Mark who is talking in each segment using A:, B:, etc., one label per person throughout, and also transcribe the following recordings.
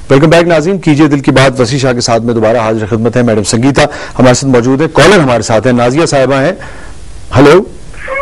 A: Welcome back नाज़रीन, कीजिए दिल की बात। वसी शाह के साथ में दोबारा हाजिर खिदमत है। मैडम संगीता हमारे साथ मौजूद है। कॉलर हमारे साथ है, नाजिया साहिबा हैं। हेलो।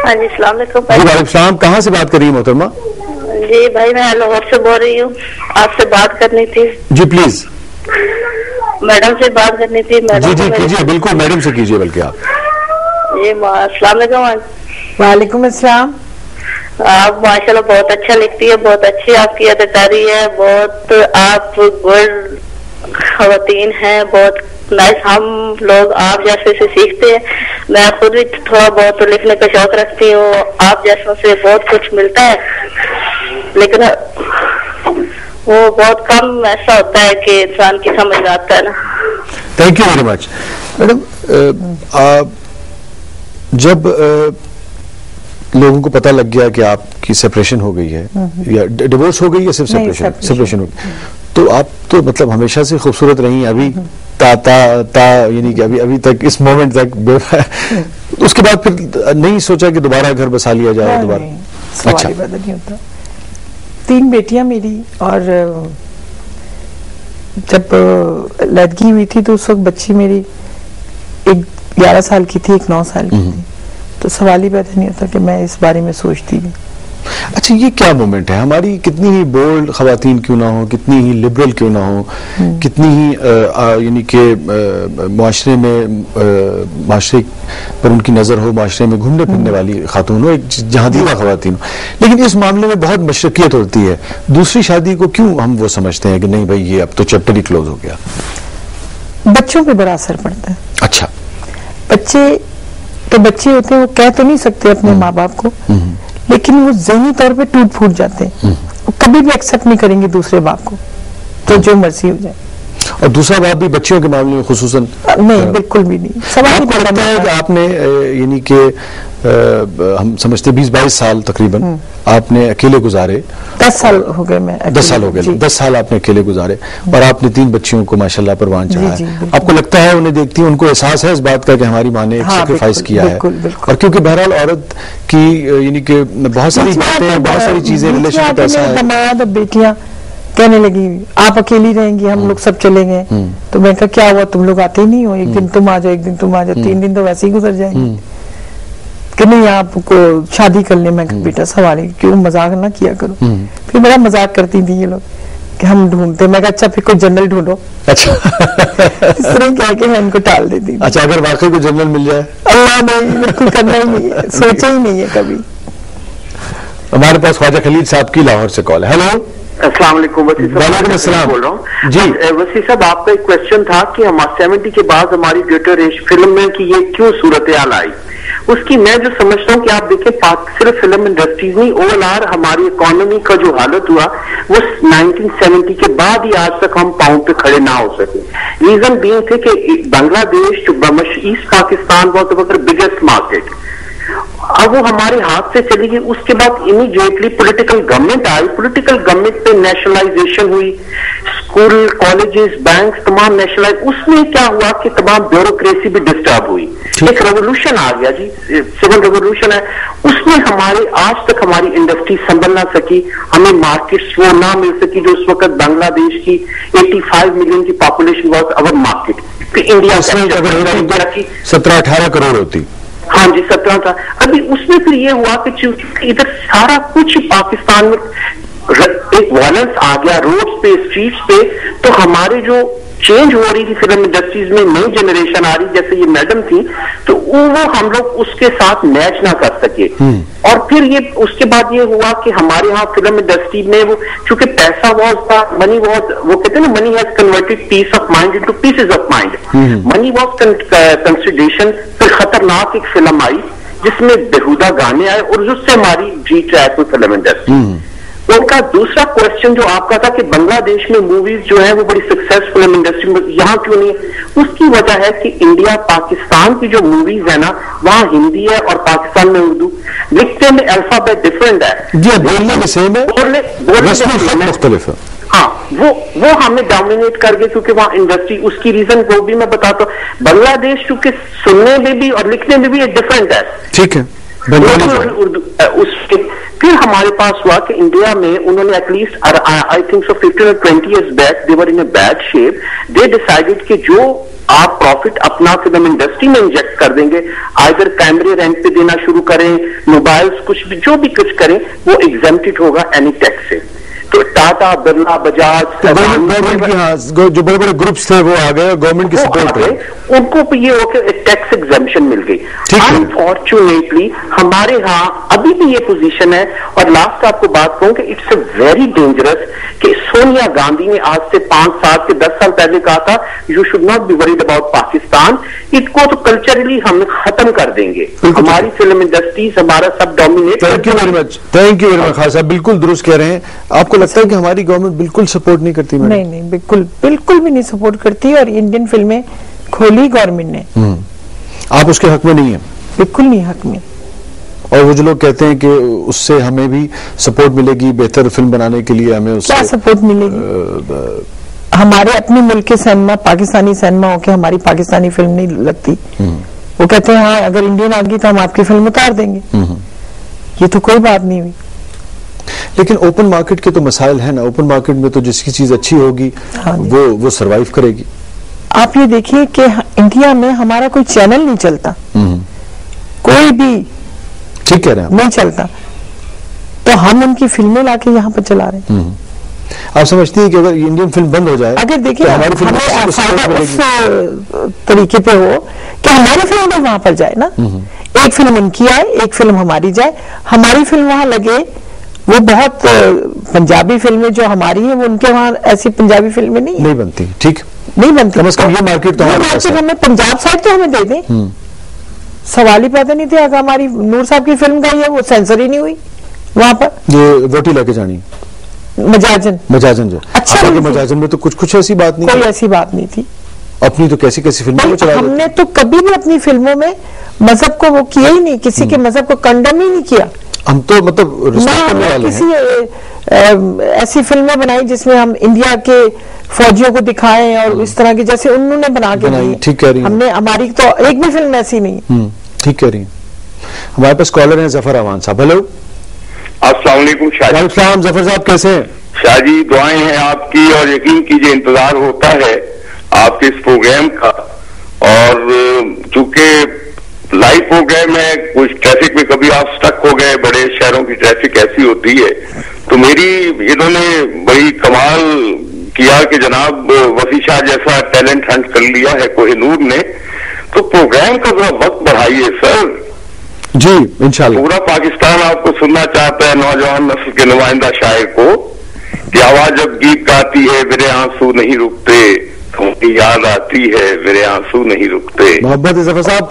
B: हाँ जी, अस्सलाम वालेकुम।
A: जी वालेकुम सलाम। कहाँ से बात कर रही है मोहतरमा?
B: जी भाई, मैं लाहौर से बोल रही हूँ। आपसे बात करनी थी।
A: जी प्लीज।
B: मैडम से बात करनी थी। मैडम
A: जी जी कीजिए, बिल्कुल मैडम से कीजिए बल्कि आप।
B: जी अस्सलाम वालेकुम।
C: वालेकुम अस्सलाम।
B: आप माशाल्लाह बहुत अच्छा लिखती है, बहुत अच्छी आपकी अदाकारी है, बहुत आप गुड खवातीन हैं, बहुत नाइस। हम लोग आप जैसे से सीखते हैं। मैं खुद भी थोड़ा बहुत तो लिखने का शौक रखती हूँ। आप जैसों से बहुत कुछ मिलता है, लेकिन वो बहुत कम ऐसा होता है कि इंसान की समझ में आता है ना।
A: Thank you very much madam. जब लोगों को पता लग गया कि आपकी सेपरेशन हो गई है या डिवोर्स हो गई या सिर्फ सेपरेशन हो गई, तो आप तो मतलब हमेशा से खूबसूरत रही, अभी यानी कि अभी तक इस मोमेंट तक उसके बाद फिर नहीं सोचा कि दोबारा घर बसा लिया जाए दोबारा?
C: अच्छा, नहीं होता। 3 बेटियां मेरी, और जब लड़की हुई थी तो उस वक्त बच्ची मेरी एक 11 साल की थी, एक 9 साल की थी, तो सवाल ही पैदा नहीं होता कि मैं इस बारे में सोचती थी।
A: अच्छा, ये क्या मोमेंट है? हमारी कितनी ही बोल्ड खवातीन क्यों ना हो, कितनी ही लिबरल क्यों ना हो, कितनी ही यानी कि माशरे पर उनकी नजर हो, माशरे में घूमने फिरने वाली खातून हो, एक जहादीदा खवातीन हो, लेकिन इस मामले में बहुत मशक्कियत होती है। दूसरी शादी को क्यों हम वो समझते हैं कि नहीं भाई ये अब तो चैप्टर ही क्लोज हो गया?
C: बच्चों पे बड़ा असर पड़ता है।
A: अच्छा,
C: बच्चे होते हैं, वो कह तो नहीं सकते अपने माँ बाप को, लेकिन वो ज़हनी तौर पे टूट फूट जाते हैं। वो कभी भी एक्सेप्ट नहीं करेंगे दूसरे बाप को, तो जो मर्जी हो जाए।
A: और दूसरा बाप भी बच्चियों के मामले में खुसूसन
C: नहीं, बिल्कुल भी नहीं। सवाल
A: आपको लगता है कि आपने यानी कि हम समझते 20-22 साल तकरीबन आपने अकेले गुजारे।
C: 10 साल हो गए। मैं
A: 10 साल हो गए। 10 साल आपने अकेले गुजारे और आपने 3 बच्चियों को माशाल्लाह परवान चढ़ाया। आपको लगता है उन्हें देखती है, उनको एहसास है इस बात का कि हमारी माँ ने एक सैक्रिफाइस किया है? और क्योंकि बहरहाल औरत की यानी कि बहुत सारी बातें, बहुत सारी चीजें रिलेशनशिप ऐसा है।
C: दामाद बेटियां कहने लगी आप अकेली रहेंगी, हम लोग सब चले गए। तो मैं कहा क्या हुआ, तुम लोग आते ही नहीं हो, एक दिन तुम आ जाओ, एक दिन तुम आ जाओ, 3 दिन तो वैसे ही गुजर जाएंगे कि नहीं आपको शादी कर ले। मैं बेटा सवाल है, क्यों मजाक ना किया करो। फिर बड़ा मजाक करती थी ये लोग कि हम ढूंढते। मैं कहा अच्छा फिर कोई जनरल ढूंढो। अच्छा इस तरह कह के मैं इनको टाल देती।
A: अच्छा, अगर वाकई कोई जनरल मिल जाए?
C: अल्लाह नहीं, बिल्कुल करना ही नहीं है, सोचा ही नहीं है कभी।
A: हमारे पास ख्वाजा खलील साहब की लाहौर से कॉल है। हेलो।
D: अस्सलाम वालेकुम वसी साहब।
A: वालेकुम अस्सलाम।
D: बोल रहा हूँ
A: जी
D: वसी साहब, आपका एक क्वेश्चन था कि हम 70 के बाद हमारी थिएटर फिल्म में कि ये क्यों सूरत हाल आई। उसकी मैं जो समझता हूँ कि आप देखिए सिर्फ फिल्म इंडस्ट्रीज नहीं, ओवरऑल हमारी इकोनॉमी का जो हालत हुआ वो 1970 के बाद ही आज तक हम पांव पे खड़े ना हो सके। रीजन बीइंग थे कि बांग्लादेश जो ईस्ट पाकिस्तान बहुत बिगेस्ट मार्केट, अब वो हमारे हाथ से चली गई। उसके बाद इमीडिएटली पॉलिटिकल गवर्नमेंट आई, पॉलिटिकल गवर्नमेंट पे नेशनलाइजेशन हुई, स्कूल कॉलेजेस बैंक तमाम नेशनलाइज। उसमें क्या हुआ कि तमाम ब्यूरोक्रेसी भी डिस्टर्ब हुई, एक रेवोल्यूशन आ गया जी, सिविल रेवोल्यूशन है। उसमें हमारे आज तक हमारी इंडस्ट्री संभल ना सकी, हमें मार्केट्स वो ना मिल सकी जो उस वक्त बांग्लादेश की 85 मिलियन की population was our market. India
A: 17-18 crore होती।
D: हाँ जी, 17 था। अभी उसमें फिर ये हुआ कि चूंकि इधर सारा कुछ पाकिस्तान में एक वायलेंस आ गया रोड्स पे, स्ट्रीट्स पे, तो हमारे जो चेंज हो रही थी फिल्म इंडस्ट्रीज में, नई जनरेशन आ रही, जैसे ये मैडम थी, तो वो हम लोग उसके साथ मैच ना कर सके। और फिर ये उसके बाद ये हुआ कि हमारे यहाँ फिल्म इंडस्ट्री में वो चूंकि पैसा वॉज था, मनी वॉज, वो कहते हैं ना money has converted peace of mind into pieces of mind. Money was consideration. फिर खतरनाक एक फिल्म आई जिसमें बेहुदा गाने आए और जिससे हमारी जी ट्रैक में फिल्म इंडस्ट्री। उनका दूसरा क्वेश्चन जो आपका था कि बांग्लादेश में मूवीज जो है वो बड़ी सक्सेसफुल फिल्म इंडस्ट्री में यहाँ क्यों नहीं है, उसकी वजह है कि इंडिया पाकिस्तान की जो मूवीज है ना वहाँ हिंदी है और पाकिस्तान में उर्दू। लिखते में अल्फाबेट डिफरेंट है जी, बोलने में सेम है, बोलने मुख्तलिफ है। हाँ, वो हमें डोमिनेट कर गए क्योंकि वहाँ इंडस्ट्री, उसकी रीजन वो भी मैं बताता हूँ। बांग्लादेश चूंकि सुनने में भी और लिखने में भी एक डिफरेंट है।
A: ठीक है।
D: उर्दू उसके फिर हमारे पास हुआ कि इंडिया में उन्होंने at least I think so 15 or 20 years back they were in a bad shape. They decided कि जो आप प्रॉफिट अपना फिल्म इंडस्ट्री में इंजेक्ट कर देंगे, आइदर कैमरे रेंट पे देना शुरू करें, मोबाइल्स कुछ भी जो भी कुछ करें, वो एग्जेम्प्टेड होगा एनी टैक्स से। तो टाटा, बिरला, बजाज,
A: गवर्नमेंट की, हाँ, जो बड़े बड़े ग्रुप्स थे वो आ गए, गवर्नमेंट की सपोर्ट है,
D: उनको ये हो कि टैक्स एग्जेम्पशन मिल गई। अनफॉर्चुनेटली हमारे यहाँ अभी भी ये पोजीशन है। और लास्ट आपको बात कहूं कि इट्स अ वेरी डेंजरस कि सोनिया गांधी ने आज से 5 साल के 10 साल पहले कहा था you should not be worried about Pakistan, इसको तो कल्चरली हम खत्म कर देंगे, हमारी फिल्म इंडस्ट्रीज हमारा सब dominate.
A: Thank you very much, thank you very much Khan साहब, बिल्कुल दुरुस्त कह रहे हैं। आपको लगता है कि हमारी गवर्नमेंट बिल्कुल सपोर्ट नहीं करती?
C: नहीं नहीं, बिल्कुल बिल्कुल भी नहीं सपोर्ट करती। और इंडियन फिल्में खोली गवर्नमेंट ने,
A: आप उसके हक में नहीं है?
C: बिल्कुल नहीं हक में।
A: और वो जो लोग कहते हैं कि उससे हमें भी सपोर्ट मिलेगी बेहतर फिल्म बनाने के लिए, हमें उससे
C: क्या सपोर्ट मिलेगी? हमारे अपने मुल्क के सिनेमा, पाकिस्तानी सिनेमा होके हमारी पाकिस्तानी फिल्म नहीं लगती। वो कहते हैं हाँ अगर इंडियन आ गई तो हम आपकी फिल्म उतार देंगे। ये तो कोई बात नहीं हुई।
A: लेकिन ओपन मार्केट के तो मसाइल है ना, ओपन मार्केट में तो जिसकी चीज अच्छी होगी
C: हाँ
A: वो सरवाइव करेगी।
C: आप ये देखिए कि इंडिया में हमारा कोई चैनल नहीं चलता, कोई भी,
A: ठीक कह रहे हैं
C: नहीं चलता, तो हम उनकी फिल्में लाके यहाँ पर चला रहे हैं।
A: आप समझती हैं कि अगर इंडियन फिल्म बंद हो जाए,
C: अगर देखिए
A: तो हमारी फिल्म
C: उस तरीके पे हो कि हमारी फिल्म भी वहां पर जाए ना, एक फिल्म उनकी आए, एक फिल्म हमारी जाए, हमारी फिल्म वहां लगे। वो बहुत पंजाबी फिल्में जो हमारी है वो उनके वहां ऐसी पंजाबी फिल्में नहीं
A: बनती, ठीक
C: नहीं बनती।
A: कम से कम ये मार्केट तो
C: हमें पंजाब साइड तो हमें दे दें, सवाल ही पैदा नहीं थे। अगर हमारी नूर साहब की फिल्म गई है वो सेंसर ही नहीं हुई वहां पर,
A: ये वोटी लेके जानी मजाजन जो
C: अच्छा,
A: मजाजन में तो कुछ ऐसी बात नहीं,
C: कोई ऐसी बात नहीं थी।
A: अपनी तो कैसी फिल्मों को चला,
C: हमने तो कभी भी अपनी फिल्मों में मजहब को वो किया ही नहीं, किसी के मजहब को कंडम ही नहीं किया।
A: हम तो मतलब रिस्पेक्ट करने वाले हैं।
C: किसी ऐसी फिल्में बनाई जिसमें हम इंडिया के फौजियों को दिखाएं और इस तरह की जैसे उन्होंने बना के दी।
A: ठीक कह रही हैं।
C: हमने, हमारी तो एक भी फिल्म ऐसी नहीं।
A: ठीक कह रही हैं। हमारे पास कॉलर हैं जफर अमान साहब। हेलो,
E: अस्सलाम वालेकुम शाह जी।
A: जफर साहब कैसे हैं?
E: शाह जी दुआएं हैं आपकी, और यकीन कीजिए इंतजार होता है आपके इस प्रोग्राम का। और चूंकि लाइव प्रोग्राम है, कुछ ट्रैफिक में कभी आप स्टक हो गए, बड़े शहरों की ट्रैफिक ऐसी होती है, तो मेरी इन्होंने बड़ी कमाल किया कि जनाब वसी शाह जैसा टैलेंट हंट कर लिया है कोहिनूर ने, तो प्रोग्राम का जरा वक्त बढ़ाइए सर।
A: जी इंशाल्लाह।
E: पूरा पाकिस्तान आपको सुनना चाहता है, नौजवान नस्ल के नुमाइंदा शायर को, कि आवाज जब गीत गाती है मेरे आंसू नहीं रुकते, उनकी याद आती है मेरे आंसू नहीं रुकते।
A: मोहब्बत जफर साहब,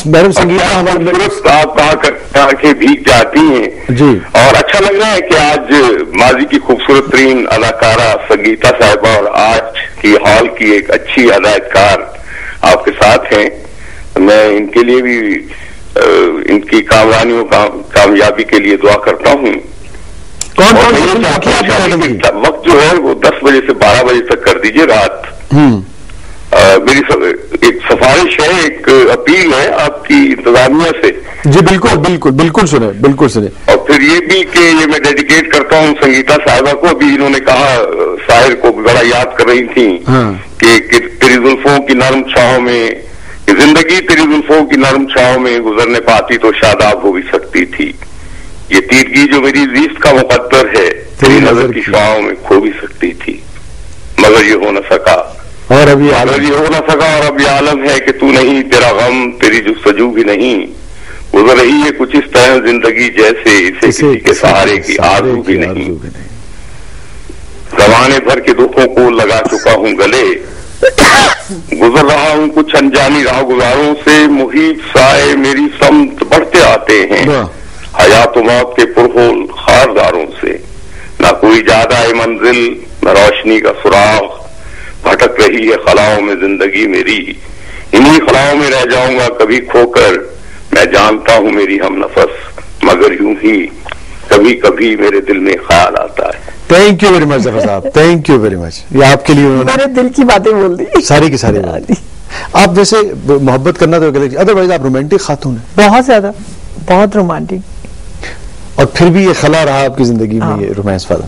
A: मैडम संगीता हमारे
E: आप कहा आंखें भीग जाती हैं
A: जी।
E: और अच्छा लग रहा है कि आज माजी की खूबसूरत तरीन अदाकारा संगीता साहिबा और आज की हॉल की एक अच्छी अदाकार आपके साथ हैं। मैं इनके लिए भी इनकी कामयाबियों कामयाबी के लिए दुआ करता हूँ। वक्त जो है वो 10 बजे से 12 बजे तक कर दीजिए रात। मेरी एक सिफारिश है, एक अपील है आपकी इंतजामिया से।
A: जी बिल्कुल बिल्कुल बिल्कुल सुने, बिल्कुल सुने।
E: और फिर ये भी कि ये मैं डेडिकेट करता हूँ संगीता साहिबा को। अभी इन्होंने कहा, शायर को बड़ा याद कर रही थी कि तेरी जुल्फों की नरम छांव में, जिंदगी तेरी जुल्फों की नरम छांव में गुजरने पाती तो शादाब हो भी सकती थी। ये तीरगी जो मेरी जीस्त का मुकद्दर है, तेरी नजर की शुआओं में खो भी सकती थी, मगर ये हो न सका।
A: और अभी
E: ये हो न सका और अब ये आलम है कि तू नहीं, तेरा गम, तेरी जुस्तजू भी नहीं। गुजर रही है कुछ इस तरह जिंदगी जैसे इसे किसी के सहारे की आरज़ू भी नहीं। जमाने भर के दुखों को लगा चुका हूँ गले, गुजर रहा हूँ कुछ अनजानी राह गुजारों से, मुहीब साए मेरी समत बढ़ते आते हैं हयात मौत के पुरहोल खारदारों से। ना कोई ज्यादा मंजिल, न रोशनी का सुराग, भटक रही है खलाओं में जिंदगी मेरी। इन्हीं खलाओं में रह जाऊंगा कभी खोकर, मैं जानता हूँ मेरी हम नफस, मगर यूं ही कभी कभी मेरे दिल में ख्याल आता है।
A: Thank you very much Zafar साहब, थैंक यू वेरी मच। ये आपके लिए उन्होंने
C: मेरे दिल की बातें बोल दी,
A: सारी की सारी बात। आप जैसे मोहब्बत करना तो अदरवाइज आप रोमांटिक खातून है।
C: बहुत ज्यादा बहुत रोमांटिक।
A: और फिर भी ये खला रहा आपकी जिंदगी में, ये रोमांस वाला?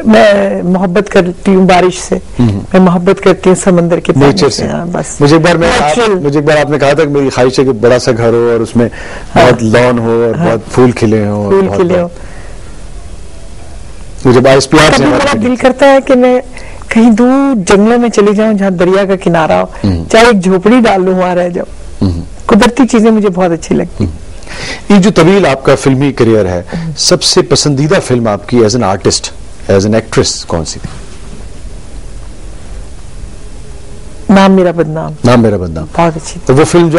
C: मैं मोहब्बत करती हूँ बारिश से, मैं मोहब्बत करती हूँ समंदर के
A: नेचर से।
C: बस
A: मुझे एक बार आपने कहा था कि मेरी ख्वाहिश है कि बड़ा सा घर हो और उसमें बहुत लॉन हो और बहुत फूल खिले हो। मुझे
C: बड़ा दिल करता है कि मैं कहीं दूर जंगलों में चली जाऊं जहाँ दरिया का किनारा हो, चाहे एक झोपड़ी डाल लूं, वहां रह जाऊं। कुदरती चीजें मुझे बहुत अच्छी लगती।
A: ये जो तवील आपका फिल्मी करियर है, सबसे पसंदीदा फिल्म आपकी as an artist, as an actress कौन सी थी?
C: नाम मेरा बदनाम।
A: नाम मेरा बदनाम
C: बहुत अच्छी।
A: तो वो फिल्म जो